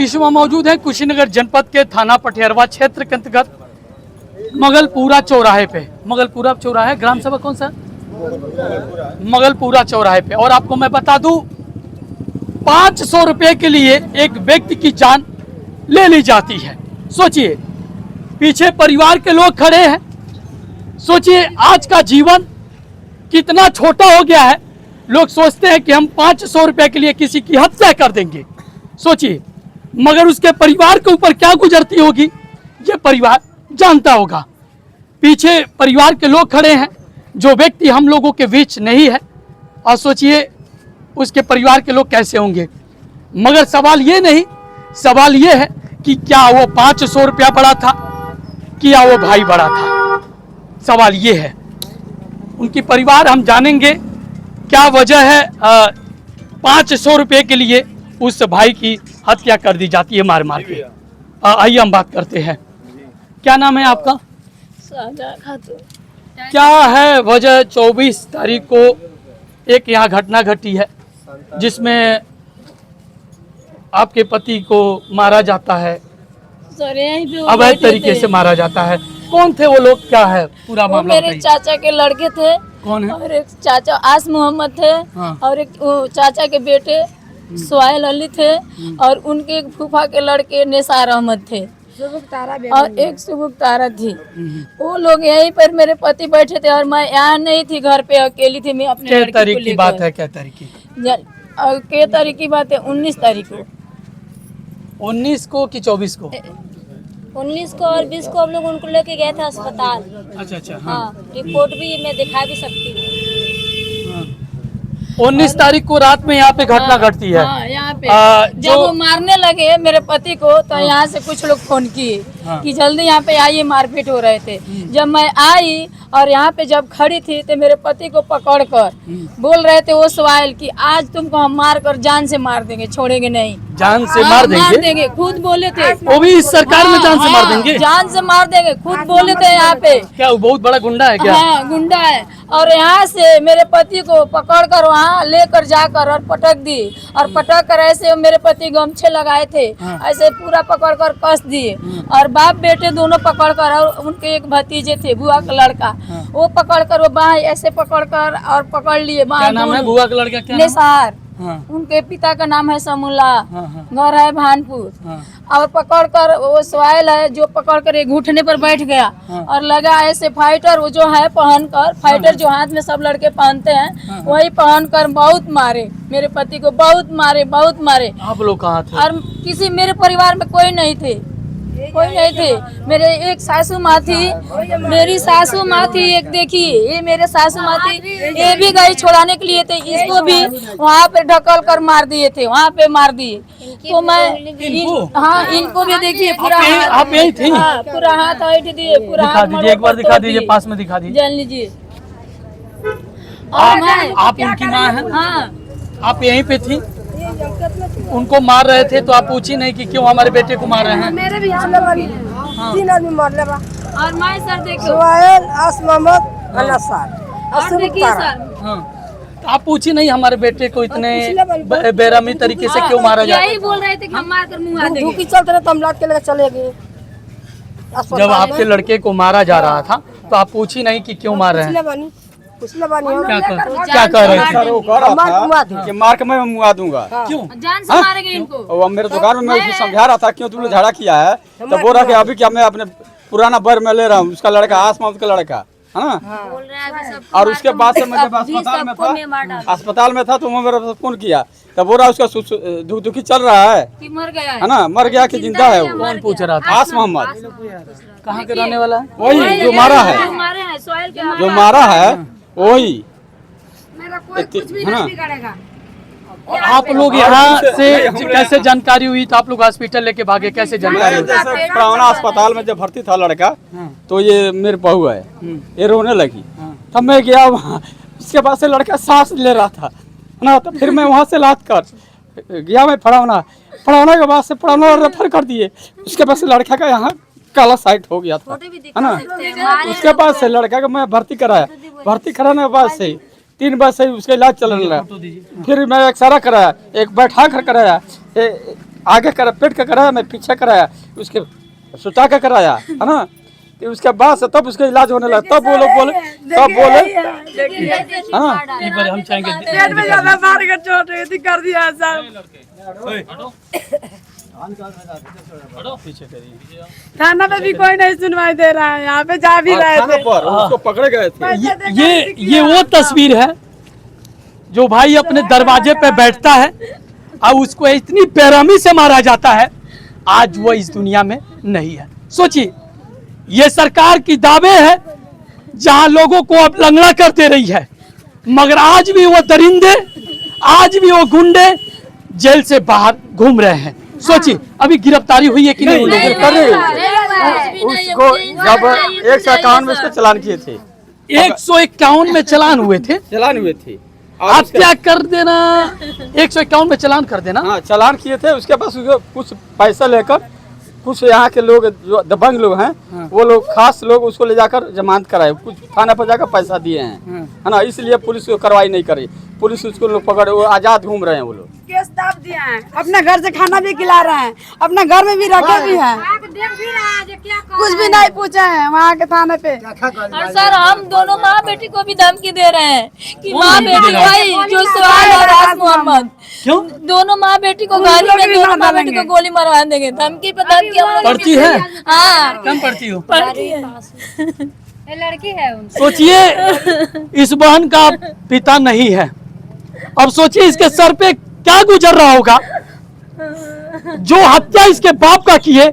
इस समय मौजूद है कुशीनगर जनपद के थाना पटियारवा क्षेत्र के अंतर्गत मगलपुरा चौराहे पे। मगलपुरा चौराहे ग्राम सभा कौन सा? मगलपुरा चौराहे पे। और आपको मैं बता दूं 500 रुपए के लिए एक व्यक्ति की जान ले ली जाती है। सोचिए, पीछे परिवार के लोग खड़े हैं। सोचिए आज का जीवन कितना छोटा हो गया है। लोग सोचते हैं कि हम 500 रुपए के लिए किसी की हत्या कर देंगे। सोचिए, मगर उसके परिवार के ऊपर क्या गुजरती होगी ये परिवार जानता होगा। पीछे परिवार के लोग खड़े हैं, जो व्यक्ति हम लोगों के बीच नहीं है, और सोचिए उसके परिवार के लोग कैसे होंगे। मगर सवाल ये नहीं, सवाल ये है कि क्या वो 500 रुपया बड़ा था, क्या वो भाई बड़ा था। सवाल ये है। उनकी परिवार हम जानेंगे क्या वजह है 500 रुपये के लिए उस भाई की हत्या कर दी जाती है मार मार के। आइए हम बात करते हैं। क्या नाम है आपका? क्या है वजह 24 तारीख को एक यहाँ घटना घटी है जिसमें आपके पति को मारा जाता है, अवैध तरीके से मारा जाता है। कौन थे वो लोग, क्या है पूरा मामला? मेरे चाचा के लड़के थे। कौन है? और एक चाचा आस मोहम्मद थे। हाँ। और एक चाचा के बेटे सोहेल अली थे। और उनके एक फूफा के लड़के निसार अहमद थे और एक सुबुक तारा थी। वो लोग यहीं पर मेरे पति बैठे थे और मैं यहाँ नहीं थी, घर पे अकेली थी। मैं अपने क्या तारीख की बात है? क्या तारीख की? क्या तारीख की बात है? 19 तारीख को। 19 को कि 24 को? 19 को और 20 को हम लोग उनको लेके गए थे अस्पताल। अच्छा अच्छा। हाँ, रिपोर्ट भी मैं दिखा भी सकती हूँ। 19 तारीख को रात में यहाँ पे घटना घटती है। हाँ, यहाँ पे जब वो मारने लगे मेरे पति को तो यहाँ से कुछ लोग फोन किए कि जल्दी यहाँ पे आइए, मारपीट हो रहे थे। जब मैं आई और यहाँ पे जब खड़ी थी तो मेरे पति को पकड़कर बोल रहे थे वो सोहेल कि आज तुमको हम मार कर जान से मार देंगे, छोड़ेंगे नहीं। जान से मार देंगे? खुद बोले थे। वो भी इस सरकार में जान से मार देंगे? जान से मार देंगे, खुद बोले थे यहाँ पे। क्या वो बहुत बड़ा गुंडा है क्या? हाँ, गुंडा है। और यहाँ से मेरे पति को पकड़कर वहाँ लेकर जाकर और पटक दी। और पटक कर ऐसे मेरे पति गमछे लगाए थे, ऐसे पूरा पकड़ कर कस दिए। और बाप बेटे दोनों पकड़ कर, और उनके एक भतीजे थे बुआ का लड़का, वो पकड़ कर वो बाह ऐसे पकड़ कर और पकड़ लिए। क्या नाम है बुआ का लड़का? क्या निसार। उनके पिता का नाम है समुल्ला, घर है भानपुर। और पकड़ कर वो सोहेल है जो पकड़ कर एक घुटने पर बैठ गया और लगा ऐसे फाइटर वो जो है पहन कर, फाइटर जो हाथ में सब लड़के पहनते हैं वही पहन कर बहुत मारे मेरे पति को, बहुत मारे, बहुत मारे। आप लोग कहाँ थे? और किसी मेरे परिवार में कोई नहीं थे, कोई नहीं थे। मेरे एक सासू माँ थी, मेरी सासू माँ थी एक, देखिए ये मेरे सासू माँ थी, ये भी गई छुड़ाने के लिए थे। इसको भी वहाँ पे ढकल कर मार दिए थे, वहाँ पे मार दिए। तो मैं हाँ, इनको भी देखिए पूरा आप यही थी? पूरा हाथ हट दिए, पूरा दिखा दीजिए, एक बार दिखा दीजिए, पास में दिखा दीजिए। जान लीजिए। आप उनकी माँ हैं? हाँ। आप यहीं पे थी? उनको मार रहे थे तो आप पूछी नहीं कि क्यों हमारे बेटे को मार रहे हैं? मेरे भी 3 आदमी मरले बा। और मैं सर देखो सोहेल, आस मोहम्मद, अनसार और देखिए सर। हाँ, तो आप पूछी नहीं हमारे बेटे को इतने बेरहमी तरीके से क्यों मारा जाए? यही बोल रहे थे कि हम मार कर मुँह देंगे। धूकी चलते रहे तो हम लाद के लेकर चले गए। जब आपके लड़के को मारा जा रहा था तो आप पूछी नहीं कि क्यों मार रहे हैं? क्या कह रहे थे? वो कह रहा था कि मार के मैं मुआ दूंगा। क्यों? जान से मारेंगे इनको। और मेरे दुकान में मैं उसको समझा रहा था क्यों तुमने झगड़ा किया है, तो बोल रहा कि अभी क्या मैं अपने पुराना बर में ले रहा हूँ, उसका लड़का आसमान का लड़का है ना। और उसके बाद से मैं जब अस्पताल में था तो वो मेरे पास फोन किया, तब बोल रहा उसका दुखी चल रहा है कि मर गया है ना, मर गया कि जिंदा है वो। कौन पूछ रहा था? आस मोहम्मद। कहाँ के रहने वाला है? वही जो मारा है, जो मारा है वही है ना। और आप लोग यहाँ से कैसे जानकारी हुई? तो आप लोग हॉस्पिटल लेके भागे, कैसे जानकारी हुई? जैसे पुराना अस्पताल में जब भर्ती था लड़का, तो ये मेरे बहू है, ये रोने लगी। तब मैं गया वहाँ, उसके बाद से लड़का सांस ले रहा था ना, तो फिर मैं वहाँ से लाद कर गया मैं पढ़ाना के बाद से पढ़ाना रेफर कर दिए। उसके बाद से लड़का का यहाँ काला साइट हो गया था है ना। उसके बाद से लड़का का मैं भर्ती कराया, भर्ती कराने के बाद से 3 बार से उसका इलाज चलने लगा। फिर मैं एक्सरा कराया, एक बैठा कर कराया, आगे करा, पेट का कराया, मैं पीछे कराया, उसके सुता का कराया, है ना। तो उसके बाद से तब उसका इलाज होने लगा, तब वो लोग बोले, हाँ एक बार हम चाहेंगे पेट में ज्यादा मार के चोट कर दिया साहब। थाना पे भी कोई नहीं सुनवाई दे रहा है, यहाँ पे जा भी रहे थाना थे। पर उसको पकड़े गए थे। ये वो तस्वीर है जो भाई अपने दरवाजे पे बैठता है और उसको इतनी बेरहमी से मारा जाता है। आज वो इस दुनिया में नहीं है। सोचिए, ये सरकार की दावे है जहां लोगों को अब लंगड़ा कर दे रही है, मगर आज भी वो दरिंदे, आज भी वो गुंडे जेल से बाहर घूम रहे हैं। सोचिए, अभी गिरफ्तारी हुई है कि नहीं? उसको जब 151 में उसके चालान किए थे, 151 में चालान हुए थे। चालान हुए थे। आप क्या कर देना, 151 में चालान कर देना। हाँ, चालान किए थे। उसके पास उसको कुछ पैसा लेकर कुछ यहाँ के लोग जो दबंग लोग हैं, वो लोग खास लोग उसको ले जाकर जमानत कराए, कुछ थाना पर जाकर पैसा दिए हैं, है ना। इसलिए पुलिस को कार्रवाई नहीं करी, पुलिस उसको लोग पकड़े, वो आजाद घूम रहे हैं वो लोग। केस दाब दिए हैं, अपने घर से खाना भी खिला रहे हैं, अपने घर में भी रखे भी हैं, कुछ भी नहीं पूछे हैं वहाँ के थाने पे। और सर हम दोनों माँ बेटी को भी धमकी दे रहे हैं कि माँ बेटी वही जो सवाल और आस मोहम्मद, क्यों? दोनों माँ बेटी को गाड़ी में दोनों माँ बेटी को गोली मरवा देंगे। धमकी पे धमकी हम लोग पढ़ती है? हाँ कम पढ़ती हो? पढ़ती है। लड़की है उनकी। सोचिए, इस बहन का पिता नहीं है। अब सोचिए इसके सर पे क्या गुजर रहा होगा। जो हत्या इसके बाप का किए,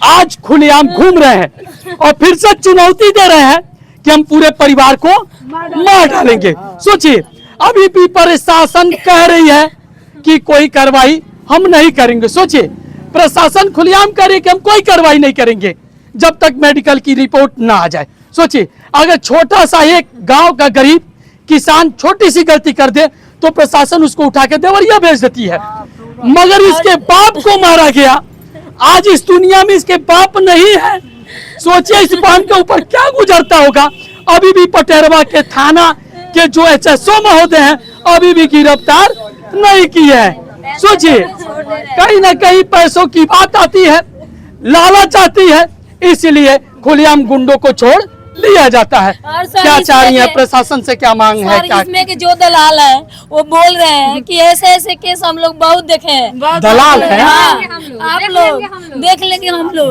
आज खुलेआम घूम रहे हैं और फिर से चुनौती दे रहे हैं कि हम पूरे परिवार को मार डालेंगे। सोचिए, अभी भी प्रशासन कह रही है कि कोई कार्रवाई हम नहीं करेंगे। सोचिए, प्रशासन खुलेआम कह रही है कि हम कोई कार्रवाई नहीं करेंगे जब तक मेडिकल की रिपोर्ट ना आ जाए। सोचिए, अगर छोटा सा एक गांव का गरीब किसान छोटी सी गलती कर दे तो प्रशासन उसको उठा के देवरिया भेज देती है, मगर इसके बाप को मारा गया। आज इस दुनिया में इसके बाप नहीं है। सोचिए इस बहन के ऊपर क्या गुजरता होगा। अभी भी पटेरवा के थाना के जो HSO महोदय हैं अभी भी गिरफ्तार नहीं किए हैं। सोचिए, कहीं ना कहीं पैसों की बात आती है, लालच आती है, इसलिए खुलेआम गुंडों को छोड़ लिया जाता है। और सर, क्या चाह रही है इसमें- प्रशासन से, क्या मांग है? सर क्या इसमें के जो दलाल है वो बोल रहे हैं कि ऐसे ऐसे केस हम लोग बहुत देखे हैं। दलाल है? हाँ, हम आप देख लोग लेंगे हम लोग। देख लेंगे हम लोग।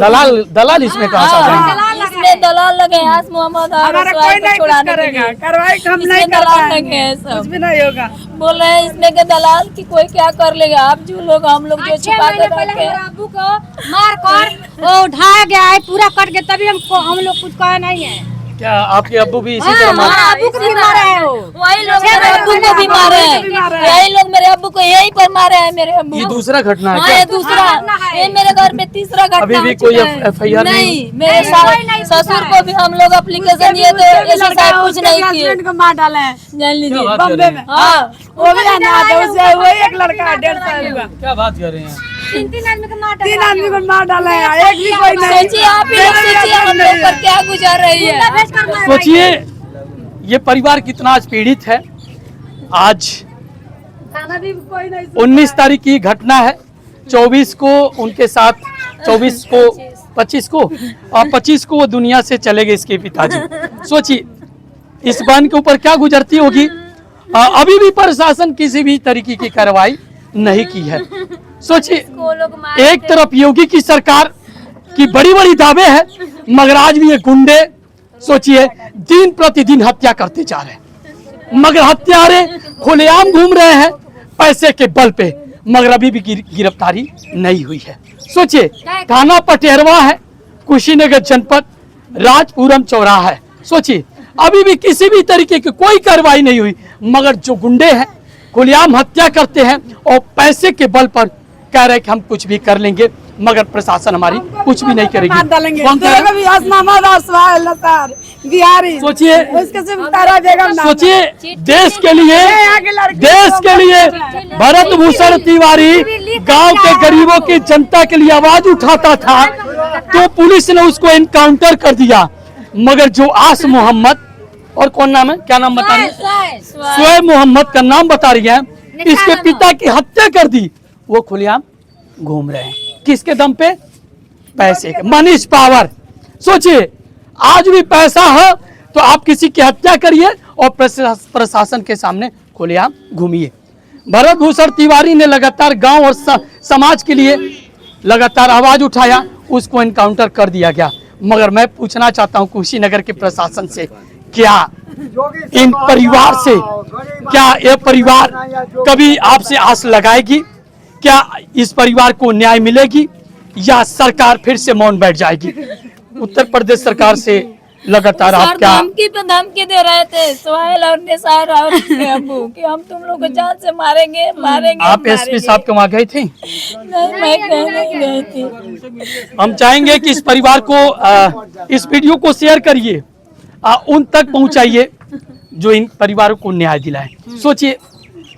दलाल इसमें कहाँ से आ जाएंगे? हाँ, इसमें दलाल लगे हैं, आस मोहम्मद और हमारा सुहाग कोई को नहीं कुछ छुड़ाने के करेगा, लिए। कार्रवाई हम इसमें नहीं कर दलाल पाएंगे, लगे हैं कुछ सब। भी नहीं होगा। बोल रहे हैं इसमें के दलाल की कोई क्या कर लेगा। आप जो लोग हम लोग जो 6 छुपा महीने कर पहले रखे हमारे अब्बू को मार कर वो उठाया गया है, पूरा कट गया, तभी हम लोग कुछ कहा नहीं है। क्या आपके अब्बू भी इसी तरह मार? हाँ, अब्बू को भी मारा है वो। वही लोग 6 मेरे महीने अब्बू को पहले भी मारे अब्बू को भी मारा हैं, है। यही लोग मेरे अब्बू को यहीं पर मारे हैं। मेरे अब्बू ये को। दूसरा घटना है हाँ, क्या? ये दूसरा, ये मेरे घर में तीसरा घटना अभी भी हो कोई चुका है। FIR नहीं? नहीं, मेरे ससुर को भी हम लोग एप्लीकेशन दिए थे, ऐसे साहब कुछ नहीं किए। हस्बैंड को मार डाले हैं जान लीजिए। क्या बात कर बम्बे रहे में। हैं? हाँ, वो भी अनाथ है, उसे वही एक लड़का है 1.5 साल का। क्या बात कर रहे हैं? 3 आदमी को मार 3 आदमी को मार डाला है, एक भी कोई नहीं। सोचिए आप ही लोग सोचिए हम लोग पर क्या गुजर रही है। भेज कर मार सोचिए ये परिवार कितना आज पीड़ित है। आज थाना भी कोई नहीं 19 तारीख की घटना है। 24 को उनके साथ, 24 को 25 को और 25 को वो दुनिया से चले गए इसके पिताजी। सोचिए इस बहन के ऊपर क्या गुजरती होगी। अभी भी प्रशासन किसी भी तरीके की कार्रवाई नहीं की है। सोचिए, एक तरफ योगी की सरकार की बड़ी बड़ी दावे है, मगर आज भी ये गुंडे सोचिए दिन प्रतिदिन हत्या करते जा रहे हैं, मगर हत्यारे खुलेआम घूम रहे हैं पैसे के बल पे, मगर अभी भी गिरफ्तारी नहीं हुई है। सोचिए थाना पटेरवा है, कुशीनगर जनपद, राजपुरम चौराहा है। सोचिए अभी भी किसी भी तरीके की कोई कार्रवाई नहीं हुई, मगर जो गुंडे हैं खुलेआम हत्या करते हैं और पैसे के बल पर कह रहे हैं कि हम कुछ भी कर लेंगे, मगर प्रशासन हमारी कुछ भी नहीं करेगी। मार डालेंगे। कौन कह रहा है? तेरे को भी आसमामा दासवाल लतार बिहारी। सोचिए, उसके सिर्फ तारा बेगम नाम है। सोचिए देश के लिए, देश के लिए भरत भूषण तिवारी गांव के गरीबों की जनता के लिए आवाज उठाता था, तो पुलिस ने उसको एनकाउंटर कर दिया। मगर जो आस मोहम्मद और कौन नाम है, क्या नाम बता रही है, शोएब मोहम्मद का नाम बता रही है, इसके पिता की हत्या कर दी, वो खुलेआम घूम रहे हैं। किसके दम पे? पैसे के, मनीष पावर। सोचिए, आज भी पैसा है तो आप किसी की हत्या करिए और प्रशासन के सामने खुलेआम घूमिए। भरत भूषण तिवारी ने लगातार गांव और समाज के लिए लगातार आवाज उठाया, उसको इनकाउंटर कर दिया गया। मगर मैं पूछना चाहता हूं कुशीनगर के प्रशासन से, क्या इन परिवार से, क्या ये परिवार कभी आपसे आस लगाएगी? क्या इस परिवार को न्याय मिलेगी या सरकार फिर से मौन बैठ जाएगी? उत्तर प्रदेश सरकार से लगातार आप सर क्या धमकी पे धमकी दे रहे थे सोहेल और निसार और उसके अब्बू कि हम तुम लोग को जान से मारेंगे मारेंगे। आप एसपी साहब के वहां गई थी? नहीं, मैं कहने गई थी। हम चाहेंगे कि इस परिवार को इस वीडियो को शेयर करिए, उन तक पहुंचाइए जो इन परिवारों को न्याय दिलाए। सोचिए,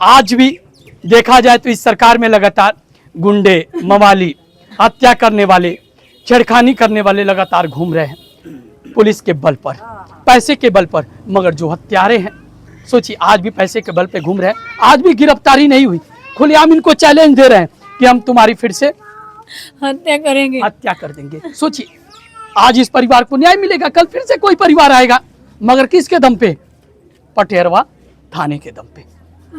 आज भी देखा जाए तो इस सरकार में लगातार गुंडे, मवाली, हत्या करने वाले, छेड़खानी करने वाले लगातार घूम रहे हैं पुलिस के बल पर, पैसे के बल पर। मगर जो हत्यारे हैं, सोचिए, आज भी पैसे के बल पे घूम रहे हैं, आज भी गिरफ्तारी नहीं हुई। खुलेआम इनको चैलेंज दे रहे हैं कि हम तुम्हारी फिर से हत्या करेंगे, हत्या कर देंगे। सोचिए, आज इस परिवार को न्याय मिलेगा, कल फिर से कोई परिवार आएगा, मगर किसके दम पे? पटेरवा थाने के दम पे।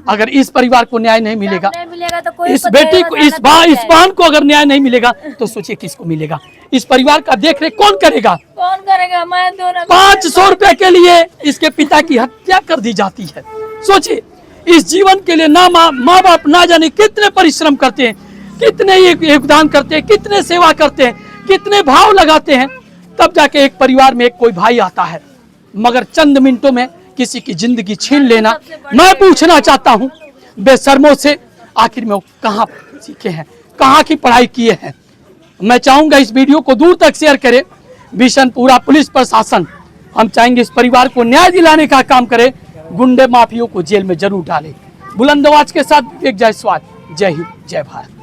अगर इस परिवार को न्याय नहीं मिलेगा, तो कोई इस बेटी को, इस बहन को अगर न्याय नहीं मिलेगा तो सोचिए किसको मिलेगा? इस परिवार का देख रेख कौन करेगा? कौन करेगा? मैं दोनों 500 रुपए के लिए इसके पिता की हत्या कर दी जाती है। सोचिए, इस जीवन के लिए ना माँ बाप ना जाने कितने परिश्रम करते हैं, कितने योगदान करते हैं, कितने सेवा करते हैं, कितने भाव लगाते हैं, तब जाके एक परिवार में एक कोई भाई आता है। मगर चंद मिनटों में किसी की जिंदगी छीन लेना। मैं पूछना चाहता हूं बेशर्मों से, आखिर में वो कहां सीखे हैं, कहां की पढ़ाई किए हैं? मैं चाहूंगा इस वीडियो को दूर तक शेयर करें। बिशनपुरा पुलिस प्रशासन, हम चाहेंगे इस परिवार को न्याय दिलाने का काम करे, गुंडे माफियों को जेल में जरूर डाले। बुलंद आवाज के साथ विवेक जायसवाल, जय हिंद, जय भारत।